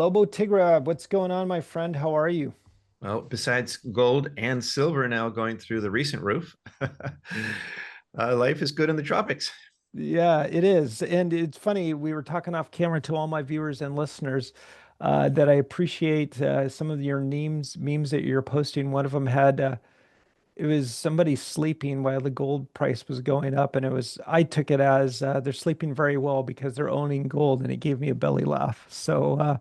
Lobo Tigra, what's going on, my friend? How are you? Well, besides gold and silver now going through the recent roof, life is good in the tropics. Yeah, it is. And it's funny, we were talking off camera to all my viewers and listeners that I appreciate some of your memes that you're posting. One of them had it was somebody sleeping while the gold price was going up, and I took it as they're sleeping very well because they're owning gold, and it gave me a belly laugh. So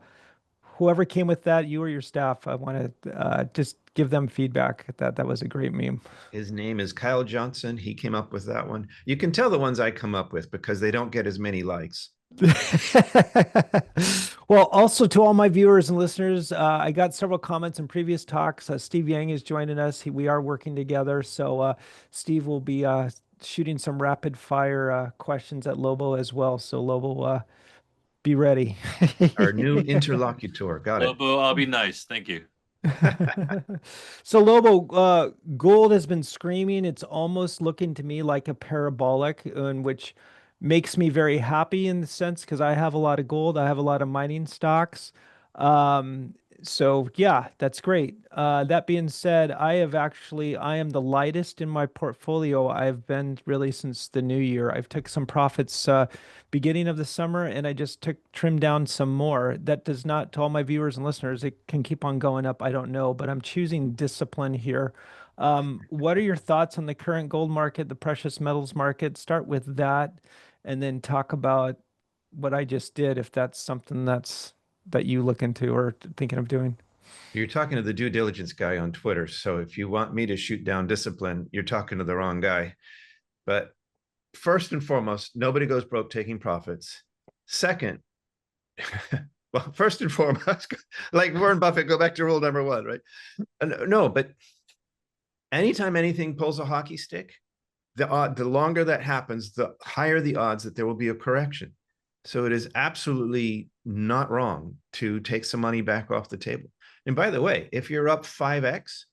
whoever came with that, you or your staff, I want to just give them feedback that that was a great meme. His name is Kyle Johnson. He came up with that one. You can tell the ones I come up with because they don't get as many likes. Well, also to all my viewers and listeners, I got several comments in previous talks. Steve Yang is joining us. We are working together. So Steve will be shooting some rapid fire questions at Lobo as well. So Lobo, be ready. Our new interlocutor. Got it. Lobo, I'll be nice. Thank you. So Lobo, gold has been screaming. It's almost looking to me like a parabolic, in which makes me very happy in the sense because I have a lot of gold. I have a lot of mining stocks. Um, so yeah, that's great. That being said, I am the lightest in my portfolio. I've been really since the new year. I've took some profits beginning of the summer, and I just trimmed down some more. That does not, to all my viewers and listeners, it can keep on going up. I don't know, but I'm choosing discipline here. What are your thoughts on the current gold market, the precious metals market? Start with that, and then talk about what I just did, if that's something that you look into or thinking of doing. You're talking to the due diligence guy on Twitter. So if you want me to shoot down discipline, you're talking to the wrong guy. But first and foremost, nobody goes broke taking profits. Second, well, first and foremost, like Warren Buffett, go back to rule number one, right? No, but anytime anything pulls a hockey stick, the longer that happens, the higher the odds that there will be a correction. So it is absolutely not wrong to take some money back off the table. And by the way, if you're up 5x,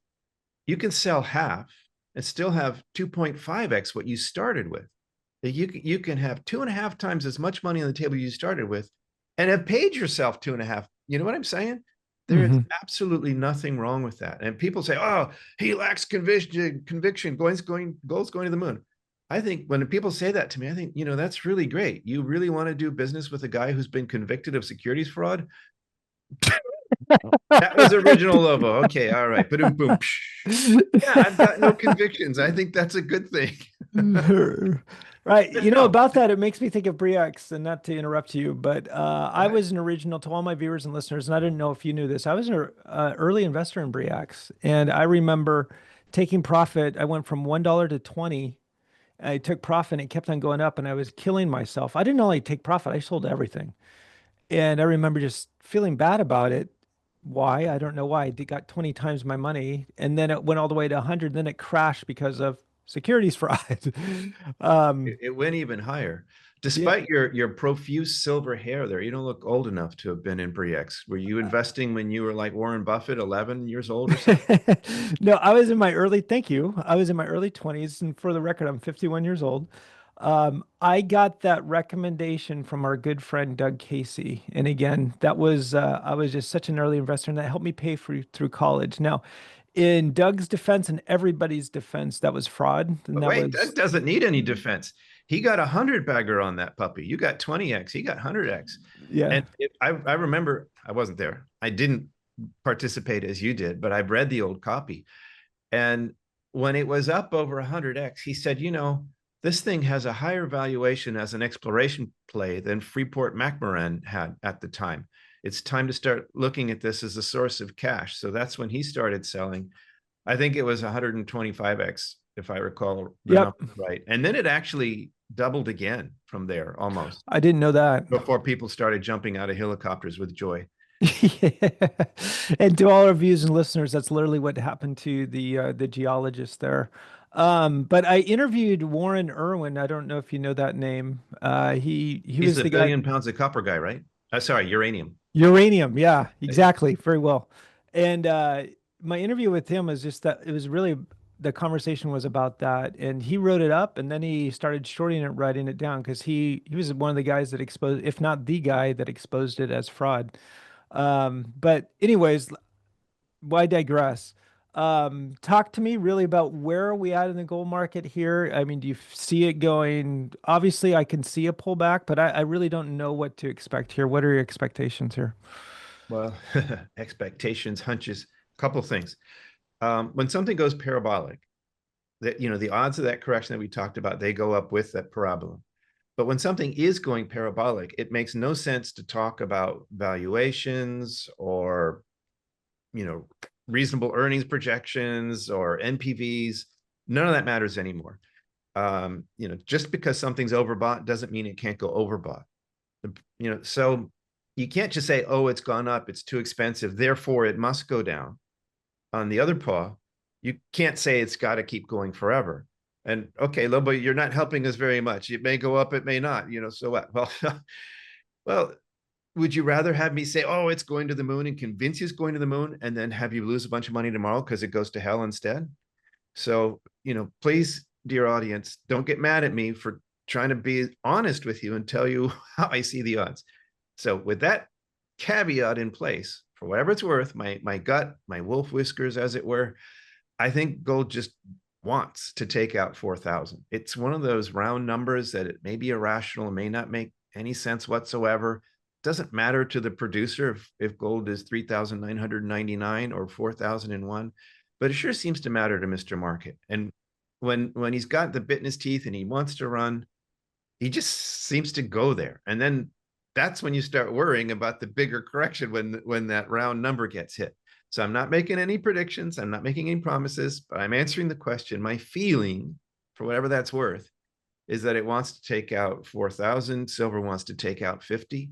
you can sell half and still have 2.5x what you started with. You can have 2.5 times as much money on the table you started with and have paid yourself 2.5. You know what I'm saying? There is Mhm. absolutely nothing wrong with that. And people say, oh, he lacks conviction, gold's going to the moon. I think when people say that to me, I think, that's really great. You really want to do business with a guy who's been convicted of securities fraud? That was original Lobo. Okay, all right. Boom, boom. Yeah, I've got no convictions. I think that's a good thing. Right. But You know, no, about that, it makes me think of Briax, and not to interrupt you, but I right. was an original to all my viewers and listeners, and I didn't know if you knew this. I was an early investor in Briax, and I remember taking profit. I went from $1 to 20. I took profit, and it kept on going up, and I was killing myself. I didn't only take profit, I sold everything. And I remember just feeling bad about it. Why? I don't know why. It got 20 times my money, and then it went all the way to 100, then it crashed because of securities fraud. Um, It went even higher. yeah. Despite your profuse silver hair there, you don't look old enough to have been in Bre-X. Were you investing when you were like Warren Buffett, 11 years old or something? No, I was in my early, thank you. I was in my early 20s, and for the record, I'm 51 years old. I got that recommendation from our good friend Doug Casey. And again, I was just such an early investor, and that helped me pay for through college. Now, in Doug's defense and everybody's defense, that was fraud. And But that wait, Doug was, doesn't need any defense. He got 100 bagger on that puppy. You got 20x. He got 100x. yeah. And I remember I wasn't there. I didn't participate as you did, but I've read the old copy. And when it was up over 100x, he said, this thing has a higher valuation as an exploration play than Freeport McMoran had at the time. It's time to start looking at this as a source of cash. So that's when he started selling. I think it was 125x, if I recall the Yep. number right. And then it actually doubled again from there almost I didn't know that. before people started jumping out of helicopters with joy. Yeah. And to all our viewers and listeners, that's literally what happened to the geologist there. But I interviewed Warren Irwin. I don't know if you know that name. He He's was the the guy. billion pounds of copper guy, right? Sorry, uranium. Uranium. Yeah, Yeah. exactly. Very well. And my interview with him was just that it was really the conversation was about that, and he wrote it up, and then he started shorting it, writing it down because he was one of the guys that exposed, if not the guy that exposed it as fraud. But anyways, why digress? Talk to me really about where are we at in the gold market here? I mean, do you see it going? Obviously, I can see a pullback, but I really don't know what to expect here. What are your expectations here? Well, expectations, hunches, a couple things. When something goes parabolic, that the odds of that correction that we talked about, they go up with that parabola. But when something is going parabolic, it makes no sense to talk about valuations or you know reasonable earnings projections or NPVs. None of that matters anymore. Just because something's overbought doesn't mean it can't go overbought. So you can't just say, oh, it's gone up, it's too expensive, therefore it must go down. On the other paw, you can't say it's got to keep going forever. And okay, Lobo, you're not helping us very much. It may go up, it may not. So what? Well, well, would you rather have me say, oh, it's going to the moon and convince you it's going to the moon, and then have you lose a bunch of money tomorrow because it goes to hell instead? So, please, dear audience, don't get mad at me for trying to be honest with you and tell you how I see the odds. So, with that caveat in place, for whatever it's worth, my gut, my wolf whiskers, as it were, I think gold just wants to take out 4,000. It's one of those round numbers that it may be irrational, it may not make any sense whatsoever. It doesn't matter to the producer if gold is 3,999 or 4,001, but it sure seems to matter to Mr. Market. And when he's got the bit in his teeth and he wants to run, he just seems to go there. And then that's when you start worrying about the bigger correction when that round number gets hit. So I'm not making any predictions. I'm not making any promises, but I'm answering the question. My feeling, for whatever that's worth, is that it wants to take out 4,000. Silver wants to take out 50.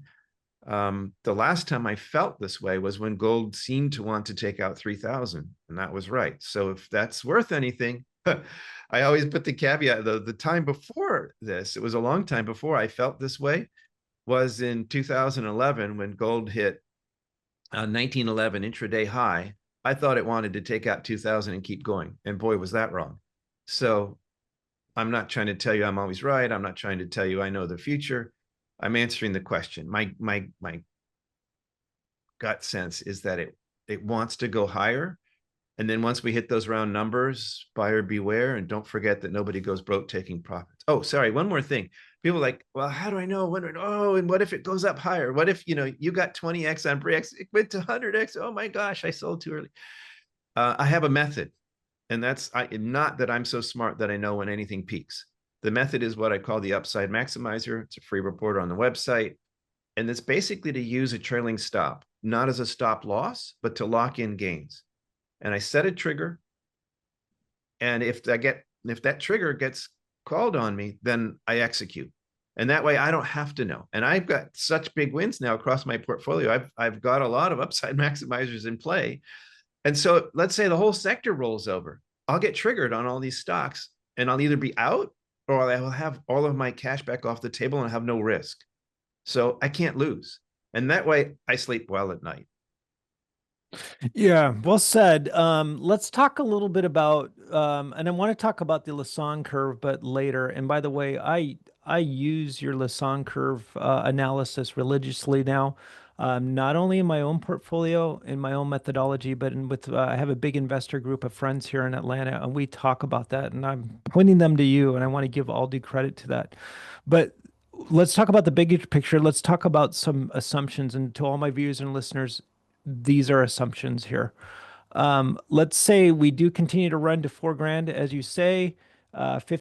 The last time I felt this way was when gold seemed to want to take out 3,000, and that was right. So if that's worth anything, I always put the caveat, the time before this, it was a long time before I felt this way, was in 2011 when gold hit 1911 intraday high. I thought it wanted to take out 2,000 and keep going. And boy, was that wrong. So I'm not trying to tell you I'm always right. I'm not trying to tell you I know the future. I'm answering the question. My gut sense is that it wants to go higher. And then once we hit those round numbers, buyer beware, and don't forget that nobody goes broke taking profits. Oh, sorry, one more thing. People are like, well, how do I know? Oh, and what if it goes up higher? What if you got 20x on Brix, it went to 100x? Oh my gosh, I sold too early. I have a method, and that's not that I'm so smart that I know when anything peaks. The method is what I call the upside maximizer. It's a free report on the website, and it's basically to use a trailing stop, not as a stop loss, but to lock in gains. And I set a trigger. And if that trigger gets called on me, then I execute. And that way I don't have to know. And I've got such big wins now across my portfolio. I've got a lot of upside maximizers in play. And so let's say the whole sector rolls over. I'll get triggered on all these stocks and I'll either be out or I will have all of my cash back off the table and have no risk. So I can't lose. And that way I sleep well at night. Yeah, well said. Let's talk a little bit about, and I want to talk about the Lassonde curve, but later. And by the way, I use your Lassonde curve analysis religiously now, not only in my own portfolio, in my own methodology, but with I have a big investor group of friends here in Atlanta, and we talk about that. And I'm pointing them to you, and I want to give all due credit to that. But let's talk about the bigger picture. Let's talk about some assumptions. And to all my viewers and listeners, these are assumptions here. Let's say we do continue to run to 4 grand, as you say, 50